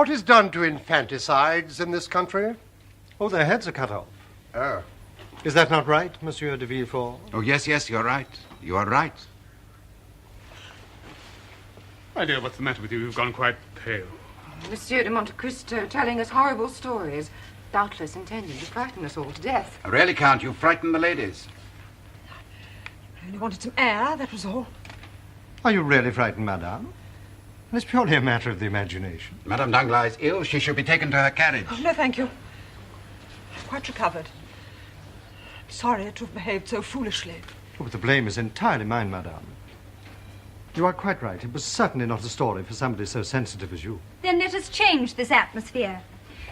What is done to infanticides in this country? Oh, their heads are cut off. Oh. Is that not right, Monsieur de Villefort? Oh, yes, you're right. You are right. My dear, what's the matter with you? You've gone quite pale. Monsieur de Monte Cristo telling us horrible stories, doubtless intending to frighten us all to death. Really, Count, you frightened the ladies. I only wanted some air, that was all. Are you really frightened, madame? It's purely a matter of the imagination. Madame Danglars is ill. She should be taken to her carriage. Oh, no, thank you. I've quite recovered. I'm sorry to have behaved so foolishly. Oh, but the blame is entirely mine, madame. You are quite right. It was certainly not a story for somebody so sensitive as you. Then let us change this atmosphere.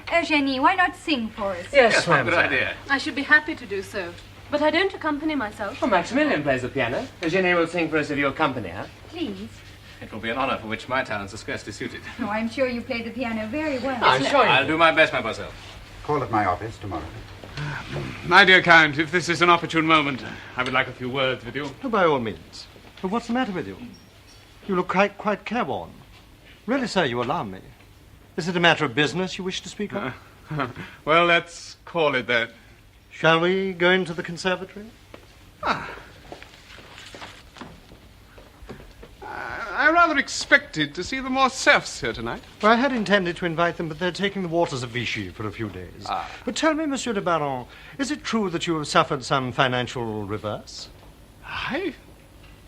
Eugenie, why not sing for us? Yes, Good idea. I should be happy to do so, but I don't accompany myself. Oh, Maximilian plays the piano. Eugenie will sing for us if you accompany her. Please. It will be an honor for which my talents are scarcely suited. Oh, I'm sure you play the piano very well. I'm sure you I'll do my best, mademoiselle. Call at my office tomorrow. My dear Count, if this is an opportune moment, I would like a few words with you. Oh, by all means. But what's the matter with you? You look quite careworn. Really, sir, you alarm me. Is it a matter of business you wish to speak of? Well, let's call it that. Shall we go into the conservatory? I rather expected to see the Morcerfs here tonight. Well, I had intended to invite them, but they're taking the waters of Vichy for a few days. But tell me, Monsieur le Baron, is it true that you have suffered some financial reverse? I?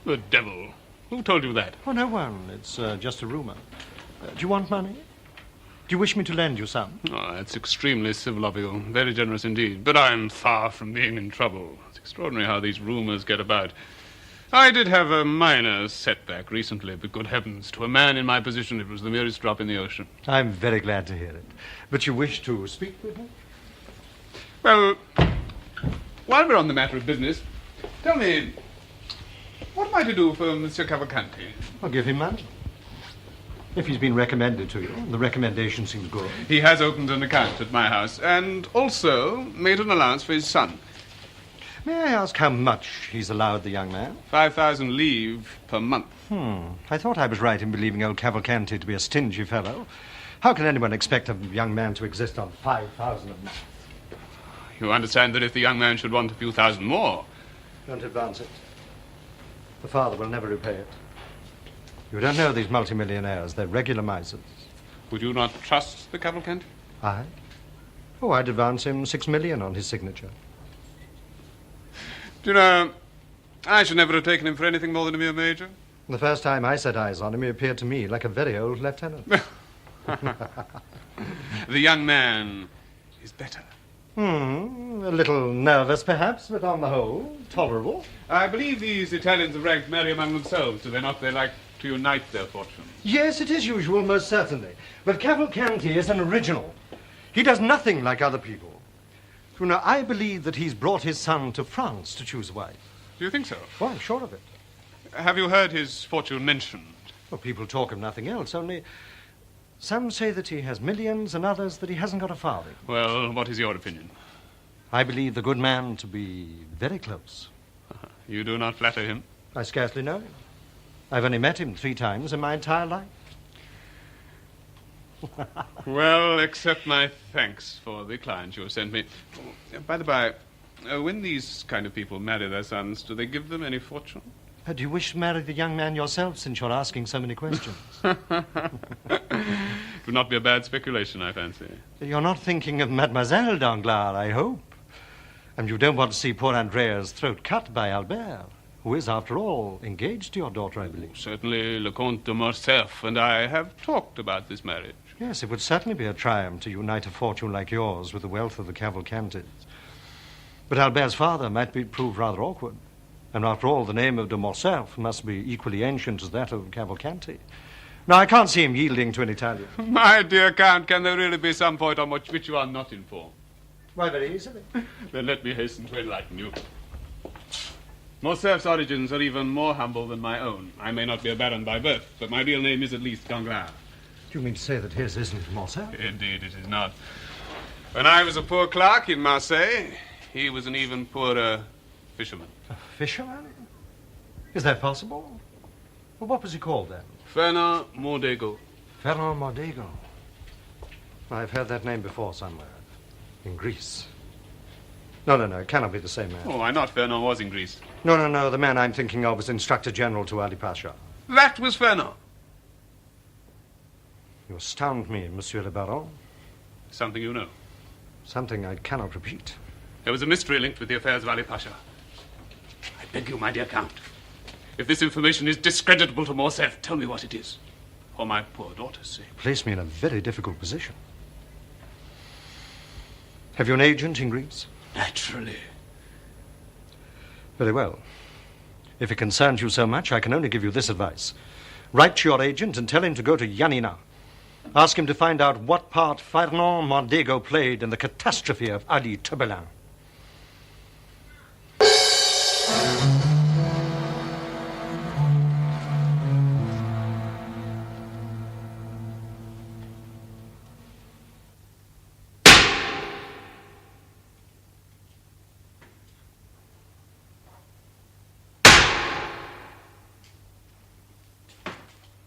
The devil. Who told you that? Oh, no one. It's just a rumor. Do you want money? Do you wish me to lend you some? Oh, that's extremely civil of you. Very generous indeed. But I'm far from being in trouble. It's extraordinary how these rumors get about. I did have a minor setback recently, but good heavens, to a man in my position, it was the merest drop in the ocean. I'm very glad to hear it. But you wish to speak with me? Well, while we're on the matter of business, tell me, what am I to do for Monsieur Cavalcanti? I'll give him money. If he's been recommended to you, the recommendation seems good. He has opened an account at my house and also made an allowance for his son. May I ask how much he's allowed the young man? 5,000 livres per month. I thought I was right in believing old Cavalcanti to be a stingy fellow. How can anyone expect a young man to exist on 5,000 a month? You understand that if the young man should want a few thousand more... Don't advance it. The father will never repay it. You don't know these multimillionaires. They're regular misers. Would you not trust the Cavalcanti? I? Oh, I'd advance him 6 million on his signature. Do you know, I should never have taken him for anything more than a mere major. The first time I set eyes on him, he appeared to me like a very old lieutenant. The young man is better. A little nervous, perhaps, but on the whole, tolerable. I believe these Italians of rank marry among themselves, do they not? They like to unite their fortunes. Yes, it is usual, most certainly. But Cavalcanti is an original. He does nothing like other people. You know, I believe that he's brought his son to France to choose a wife. Do you think so? Oh, I'm sure of it. Have you heard his fortune mentioned? Well, people talk of nothing else, only some say that he has millions and others that he hasn't got a farthing. Well, what is your opinion? I believe the good man to be very close. You do not flatter him? I scarcely know him. I've only met him 3 times in my entire life. Well, accept my thanks for the client you have sent me. By the by, when these kind of people marry their sons, do they give them any fortune? Do you wish to marry the young man yourself, since you're asking so many questions? It would not be a bad speculation, I fancy. You're not thinking of Mademoiselle Danglars, I hope. And you don't want to see poor Andrea's throat cut by Albert, who is, after all, engaged to your daughter, I believe. Certainly, le Comte de Morcerf and I have talked about this marriage. Yes, it would certainly be a triumph to unite a fortune like yours with the wealth of the Cavalcantis. But Albert's father might prove rather awkward. And after all, the name of de Morcerf must be equally ancient as that of Cavalcanti. Now, I can't see him yielding to an Italian. My dear Count, can there really be some point on which you are not informed? Why, very easily. Then let me hasten to enlighten you. Morcerf's origins are even more humble than my own. I may not be a baron by birth, but my real name is at least Danglars. Do you mean to say that his isn't Morcerf? Indeed, it is not. When I was a poor clerk in Marseille, he was an even poorer fisherman. A fisherman? Is that possible? Well, what was he called then? Fernand Mondego. Fernand Mondego. I've heard that name before somewhere. In Greece. No, it cannot be the same man. Oh, why not? Fernand was in Greece. No. The man I'm thinking of was Instructor General to Ali Pasha. That was Fernand. You astound me, Monsieur le Baron. Something you know. Something I cannot repeat. There was a mystery linked with the affairs of Ali Pasha. I beg you, my dear Count, if this information is discreditable to Morcerf, tell me what it is. For my poor daughter's sake. You place me in a very difficult position. Have you an agent in Greece? Naturally. Very well. If it concerns you so much, I can only give you this advice. Write to your agent and tell him to go to Yanina. Ask him to find out what part Fernand Mondego played in the catastrophe of Ali Tebelin.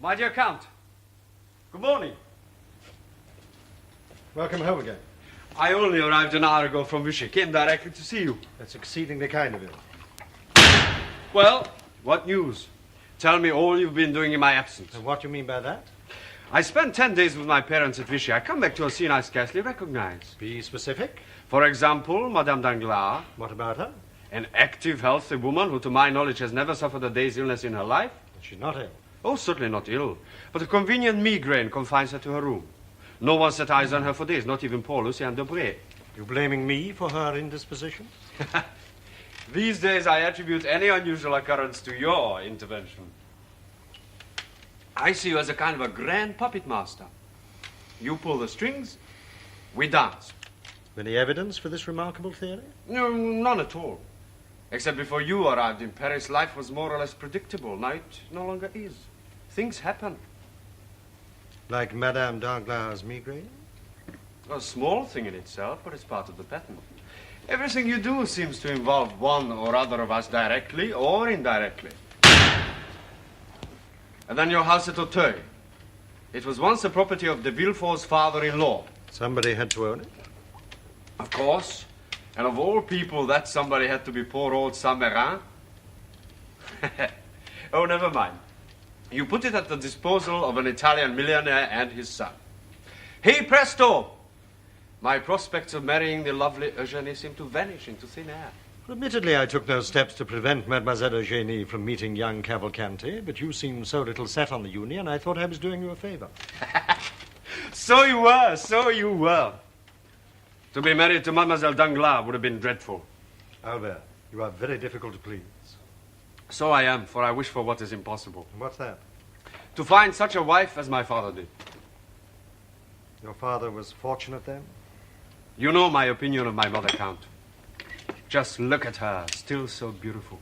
My dear Count, good morning. Welcome home again. I only arrived an hour ago from Vichy. Came directly to see you. That's exceedingly kind of you. Well, what news? Tell me all you've been doing in my absence. And what do you mean by that? I spent 10 days with my parents at Vichy. I come back to a scene I scarcely recognize. Be specific. For example, Madame Danglars. What about her? An active, healthy woman who, to my knowledge, has never suffered a day's illness in her life. She's not ill. Oh, certainly not ill. But a convenient migraine confines her to her room. No one set eyes on her for days, not even poor Lucien Debray. You blaming me for her indisposition? These days I attribute any unusual occurrence to your intervention. I see you as a kind of a grand puppet master. You pull the strings, we dance. Any evidence for this remarkable theory? No, none at all. Except before you arrived in Paris, life was more or less predictable. Now it no longer is. Things happen. Like Madame Danglars' migraine? A small thing in itself, but it's part of the pattern. Everything you do seems to involve one or other of us directly or indirectly. And then your house at Auteuil. It was once the property of de Villefort's father-in-law. Somebody had to own it? Of course. And of all people, that somebody had to be poor old Saint-Mérin. Oh, never mind. You put it at the disposal of an Italian millionaire and his son. Hey, presto! My prospects of marrying the lovely Eugenie seem to vanish into thin air. Admittedly, I took no steps to prevent Mademoiselle Eugénie from meeting young Cavalcanti, but you seemed so little set on the union, I thought I was doing you a favor. So you were. To be married to Mademoiselle Danglars would have been dreadful. Albert, you are very difficult to please. So I am, for I wish for what is impossible. And what's that? To find such a wife as my father did. Your father was fortunate then? You know my opinion of my mother, Count. Just look at her, still so beautiful.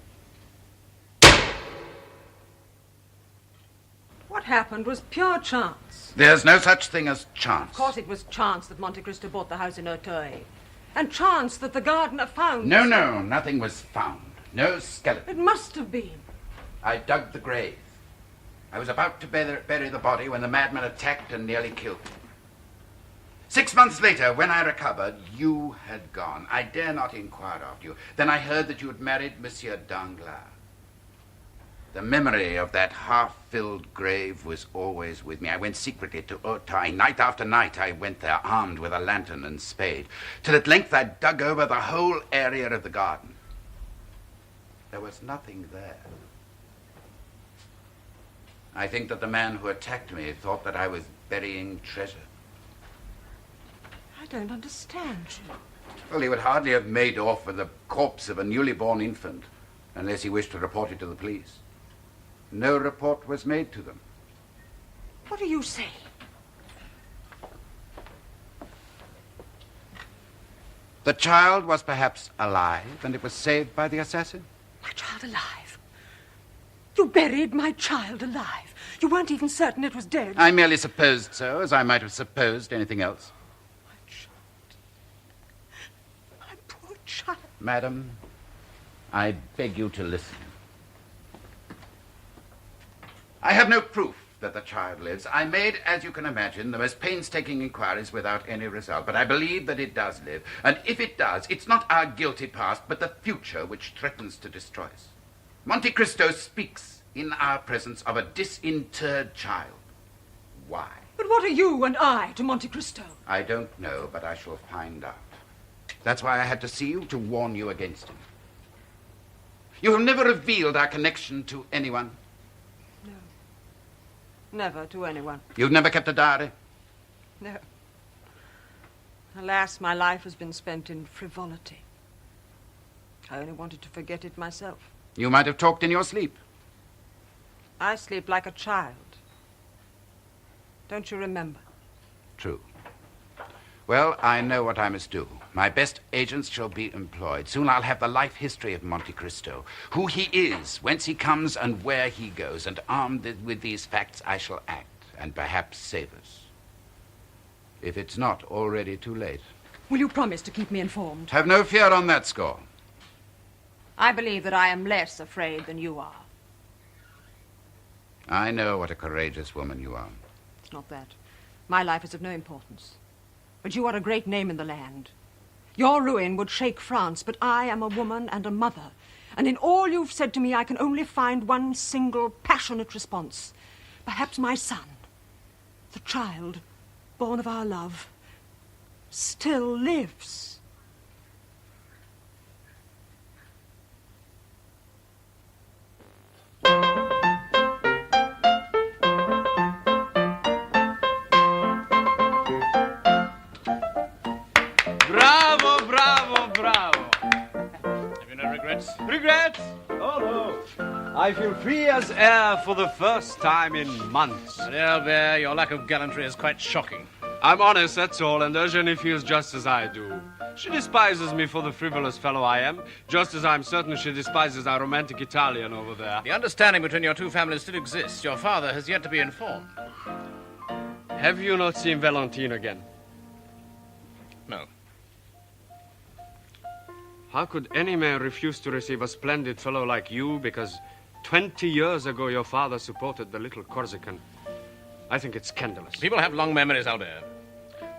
What happened was pure chance. There's no such thing as chance. Of course it was chance that Monte Cristo bought the house in Auteuil. And chance that the gardener found... No, nothing was found. No skeleton. It must have been. I dug the grave. I was about to bury the body when the madman attacked and nearly killed me. 6 months later, when I recovered, you had gone. I dare not inquire after you. Then I heard that you had married Monsieur Danglars. The memory of that half-filled grave was always with me. I went secretly to Auteuil. Night after night I went there, armed with a lantern and spade, till at length I dug over the whole area of the garden. There was nothing there. I think that the man who attacked me thought that I was burying treasure. I don't understand you. Well, he would hardly have made off with the corpse of a newly born infant unless he wished to report it to the police. No report was made to them. What do you say? The child was perhaps alive, and it was saved by the assassin. My child alive? You buried my child alive? You weren't even certain it was dead? I merely supposed so, as I might have supposed anything else. My child. My poor child. Madam, I beg you to listen. I have no proof that the child lives. I made, as you can imagine, the most painstaking inquiries without any result. But I believe that it does live. And if it does, it's not our guilty past, but the future which threatens to destroy us. Monte Cristo speaks in our presence of a disinterred child. Why? But what are you and I to Monte Cristo? I don't know, but I shall find out. That's why I had to see you, to warn you against him. You have never revealed our connection to anyone. No. Never to anyone. You've never kept a diary? No. Alas, my life has been spent in frivolity. I only wanted to forget it myself. You might have talked in your sleep. I sleep like a child. Don't you remember? True. Well, I know what I must do. My best agents shall be employed. Soon I'll have the life history of Monte Cristo, who he is, whence he comes, and where he goes. And armed with these facts, I shall act, and perhaps save us. If it's not already too late. Will you promise to keep me informed? Have no fear on that score. I believe that I am less afraid than you are. I know what a courageous woman you are. It's not that. My life is of no importance. But you are a great name in the land. Your ruin would shake France, but I am a woman and a mother. And in all you've said to me, I can only find one single passionate response. Perhaps my son, the child born of our love, still lives. Bravo, bravo, bravo. Have you no regrets? Regrets? Oh, no. I feel free as air for the first time in months. Albert, your lack of gallantry is quite shocking. I'm honest, that's all, and Eugenie feels just as I do. She despises me for the frivolous fellow I am, just as I'm certain she despises our romantic Italian over there. The understanding between your two families still exists. Your father has yet to be informed. Have you not seen Valentine again? No. How could any man refuse to receive a splendid fellow like you because 20 years ago your father supported the little Corsican? I think it's scandalous. People have long memories, Albert.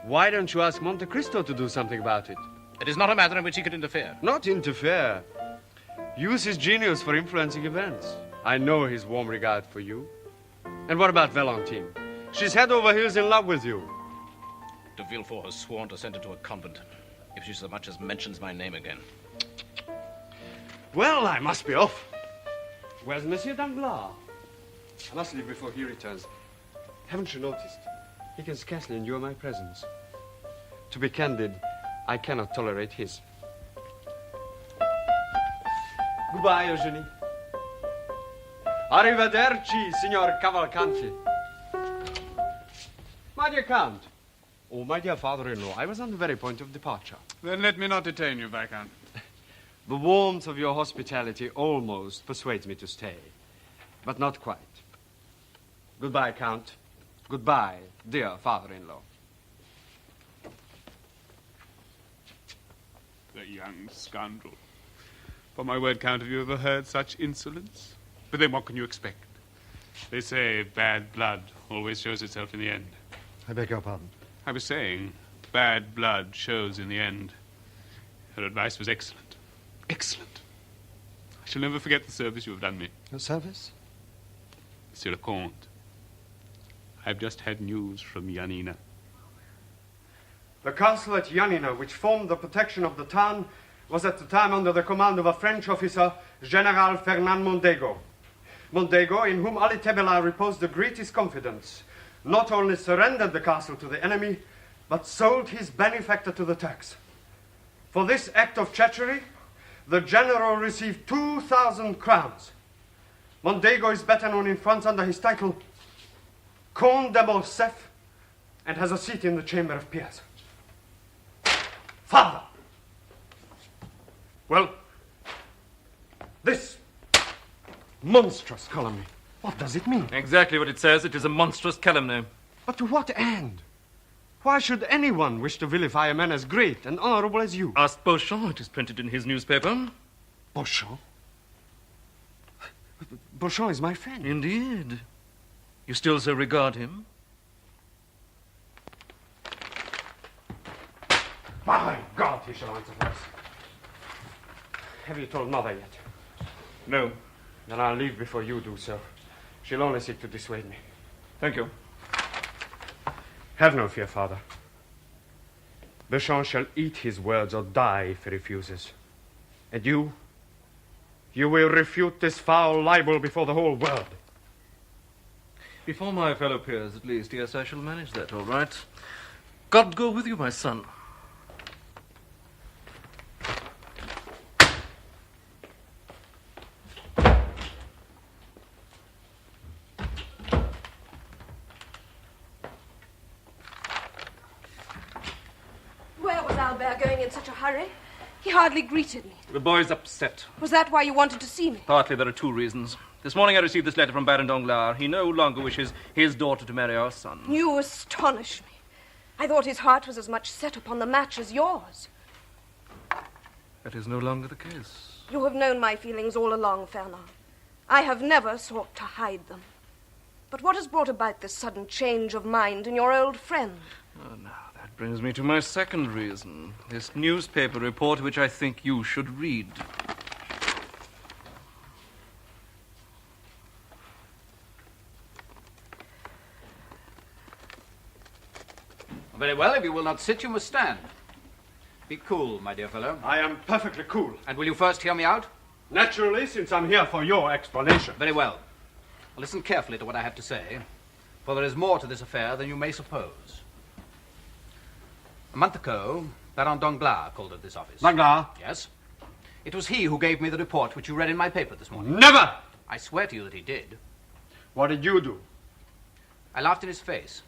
Why don't you ask Monte Cristo to do something about it? It is not a matter in which he could interfere. Not interfere. Use his genius for influencing events. I know his warm regard for you. And what about Valentine? She's head over heels in love with you. De Villefort has sworn to send her to a convent if she so much as mentions my name again. Well, I must be off. Where's Monsieur Danglars? I must leave before he returns. Haven't you noticed? He can scarcely endure my presence. To be candid, I cannot tolerate his. Goodbye, Eugenie. Arrivederci, signor Cavalcanti. My dear Count. Oh, my dear father-in-law, I was on the very point of departure. Then let me not detain you, Viscount. The warmth of your hospitality almost persuades me to stay, but not quite. Goodbye, Count. Goodbye, dear father-in-law. The young scoundrel. For my word, Count, have you ever heard such insolence? But then what can you expect? They say bad blood always shows itself in the end. I beg your pardon. I was saying, bad blood shows in the end. Her advice was excellent. Excellent. I shall never forget the service you have done me. Your service? Monsieur le Comte, I've just had news from Janina. The castle at Janina, which formed the protection of the town, was at the time under the command of a French officer, General Fernand Mondego. Mondego, in whom Ali Tebela reposed the greatest confidence, not only surrendered the castle to the enemy, but sold his benefactor to the Turks. For this act of treachery, the general received 2,000 crowns. Mondego is better known in France under his title Conde de Morcerf, and has a seat in the Chamber of Peers. Father! Well, this monstrous calumny, what does it mean? Exactly what it says. It is a monstrous calumny. But to what end? Why should anyone wish to vilify a man as great and honorable as you? Ask Beauchamp. It is printed in his newspaper. Beauchamp? Beauchamp is my friend. Indeed. You still so regard him? By God, he shall answer for us. Have you told Mother yet? No. Then I'll leave before you do so. She'll only seek to dissuade me. Thank you. Have no fear, Father. Beauchamp shall eat his words or die if he refuses. And you will refute this foul libel before the whole world. Before my fellow peers, at least. Yes, I shall manage that, all right. God go with you, my son. Where was Albert going in such a hurry? He hardly greeted me. The boy's upset. Was that why you wanted to see me? Partly there are two reasons. This morning I received this letter from Baron Danglars. He no longer wishes his daughter to marry our son. You astonish me. I thought his heart was as much set upon the match as yours. That is no longer the case. You have known my feelings all along, Fernand. I have never sought to hide them. But what has brought about this sudden change of mind in your old friend? Oh, now, that brings me to my second reason. This newspaper report which I think you should read. Very well, if you will not sit, you must stand. Be cool, my dear fellow. I am perfectly cool. And will you first hear me out? Naturally, since I'm here for your explanation. Very well. Listen carefully to what I have to say, for there is more to this affair than you may suppose. A month ago, Baron Danglars called at this office. Danglars? Yes. It was he who gave me the report which you read in my paper this morning. Never! I swear to you that he did. What did you do? I laughed in his face.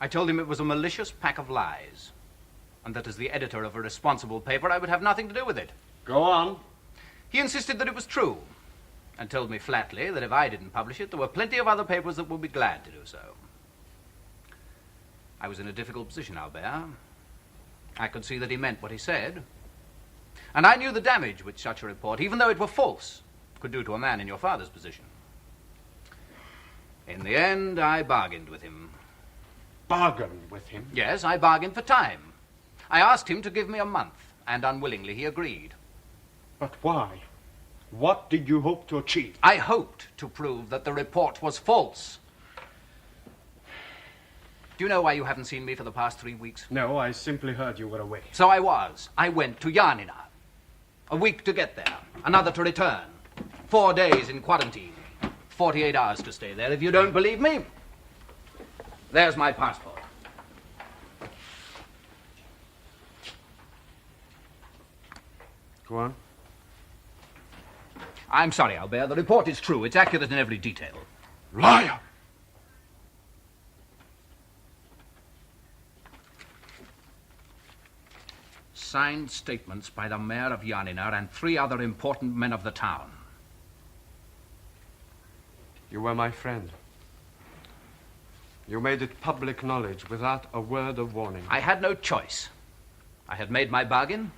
I told him it was a malicious pack of lies, and that as the editor of a responsible paper, I would have nothing to do with it. Go on. He insisted that it was true, and told me flatly that if I didn't publish it, there were plenty of other papers that would be glad to do so. I was in a difficult position, Albert. I could see that he meant what he said, and I knew the damage which such a report, even though it were false, could do to a man in your father's position. In the end, I bargained with him. Bargained with him? Yes, I bargained for time. I asked him to give me a month, and unwillingly he agreed. But why? What did you hope to achieve? I hoped to prove that the report was false. Do you know why you haven't seen me for the past 3 weeks? No, I simply heard you were away. So I was. I went to Janina. A week to get there, another to return. 4 days in quarantine. 48 hours to stay there. If you don't believe me, there's my passport. Go on. I'm sorry, Albert. The report is true. It's accurate in every detail. Liar! Signed statements by the mayor of Janina and 3 other important men of the town. You were my friend. You made it public knowledge without a word of warning. I had no choice. I had made my bargain,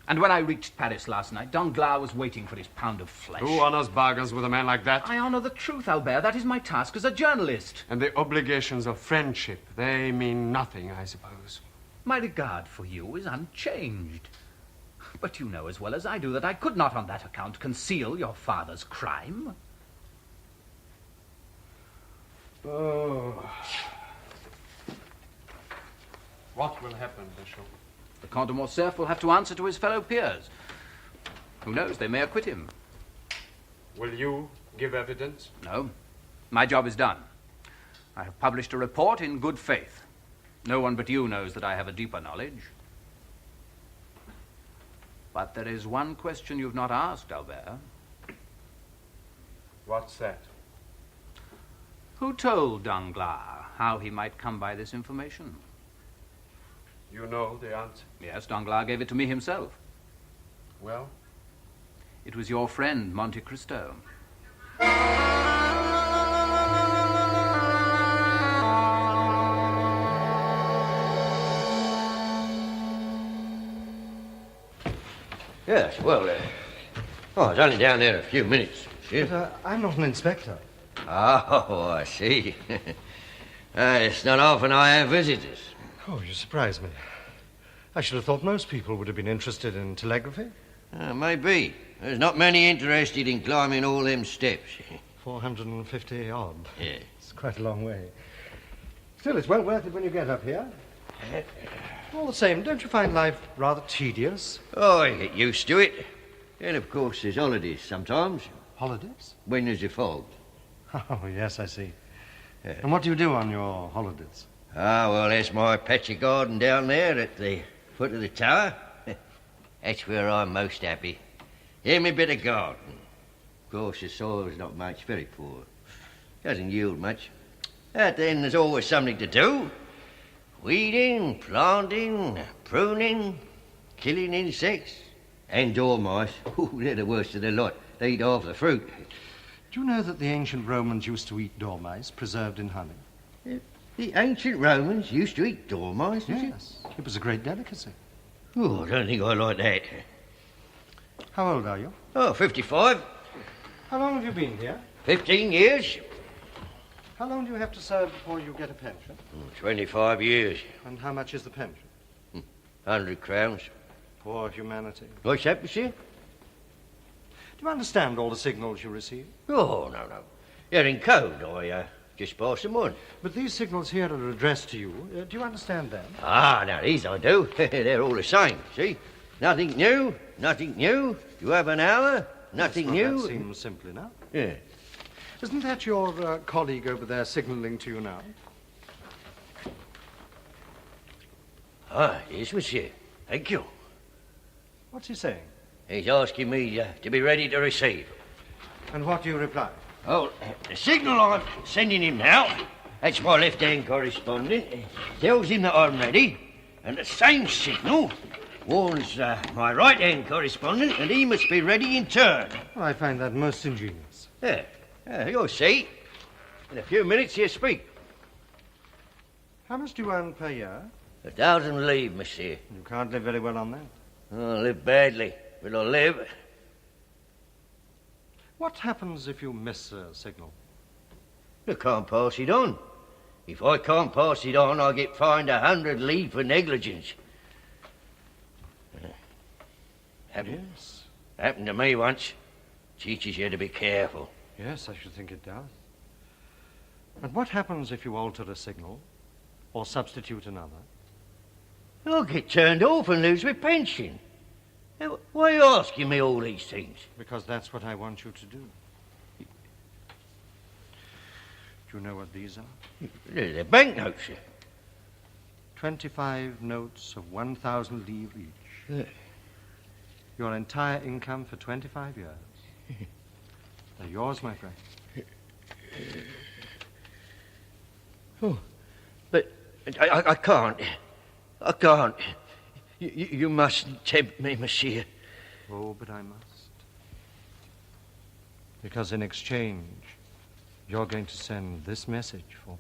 and when I reached Paris last night, Danglars was waiting for his pound of flesh. Who honors bargains with a man like that? I honor the truth, Albert. That is my task as a journalist. And the obligations of friendship, they mean nothing, I suppose. My regard for you is unchanged. But you know as well as I do that I could not on that account conceal your father's crime. Oh. What will happen, Bishop? The Conde de Morcerf will have to answer to his fellow peers. Who knows, they may acquit him. Will you give evidence? No. My job is done. I have published a report in good faith. No one but you knows that I have a deeper knowledge. But there is one question you've not asked, Albert. What's that? Who told Danglars how he might come by this information? You know the answer. Yes, Danglars gave it to me himself. Well? It was your friend, Monte Cristo. Yes, well, I was only down there a few minutes, monsieur. But I'm not an inspector. Oh, I see. It's not often I have visitors. Oh, you surprise me. I should have thought most people would have been interested in telegraphy. Maybe. There's not many interested in climbing all them steps. 450 odd. Yeah. It's quite a long way. Still, it's well worth it when you get up here. All the same, don't you find life rather tedious? Oh, I get used to it. And, of course, there's holidays sometimes. Holidays? When there's a fog. Oh, yes, I see. And what do you do on your holidays? Ah, well, there's my patch of garden down there at the foot of the tower. That's where I'm most happy. Hear me bit of garden. Of course, the soil's not much, very poor. Doesn't yield much. But then there's always something to do. Weeding, planting, pruning, killing insects, and dormice. Ooh, they're the worst of the lot. They eat half the fruit. Do you know that the ancient Romans used to eat dormice preserved in honey? The ancient Romans used to eat dormice, Yes. It was a great delicacy. Oh, I don't think I like that. How old are you? Oh, 55. How long have you been here? 15 years. How long do you have to serve before you get a pension? 25 years. And how much is the pension? 100 crowns. Poor humanity. What's that, monsieur? Do you understand all the signals you receive? Oh, no. They're in code. I just pass them on. But these signals here are addressed to you. Do you understand them? Ah, now these I do. They're all the same, see? Nothing new, nothing new. You have an hour, nothing new. That seems simple enough. Yeah. Isn't that your colleague over there signalling to you now? Ah, yes, monsieur. Thank you. What's he saying? He's asking me to be ready to receive. And what do you reply? Oh, the signal I'm sending him now, that's my left-hand correspondent, tells him that I'm ready, and the same signal warns my right-hand correspondent that he must be ready in turn. Well, I find that most ingenious. Yeah, you'll see. In a few minutes he'll speak. How much do you earn per year? 1,000 livres, monsieur. You can't live very well on that. I live badly, but I live. What happens if you miss a signal? I can't pass it on. If I can't pass it on, I get fined 100 livres for negligence. Happened to me once. Teaches you to be careful. Yes, I should think it does. And what happens if you alter a signal or substitute another? I'll get turned off and lose my pension. Now, why are you asking me all these things? Because that's what I want you to do. Do you know what these are? They're banknotes, sir. 25 notes of 1,000 livres each. Your entire income for 25 years. They're yours, my friend. Oh, but I can't. I can't. You mustn't tempt me, monsieur. Oh, but I must. Because in exchange, you're going to send this message for me.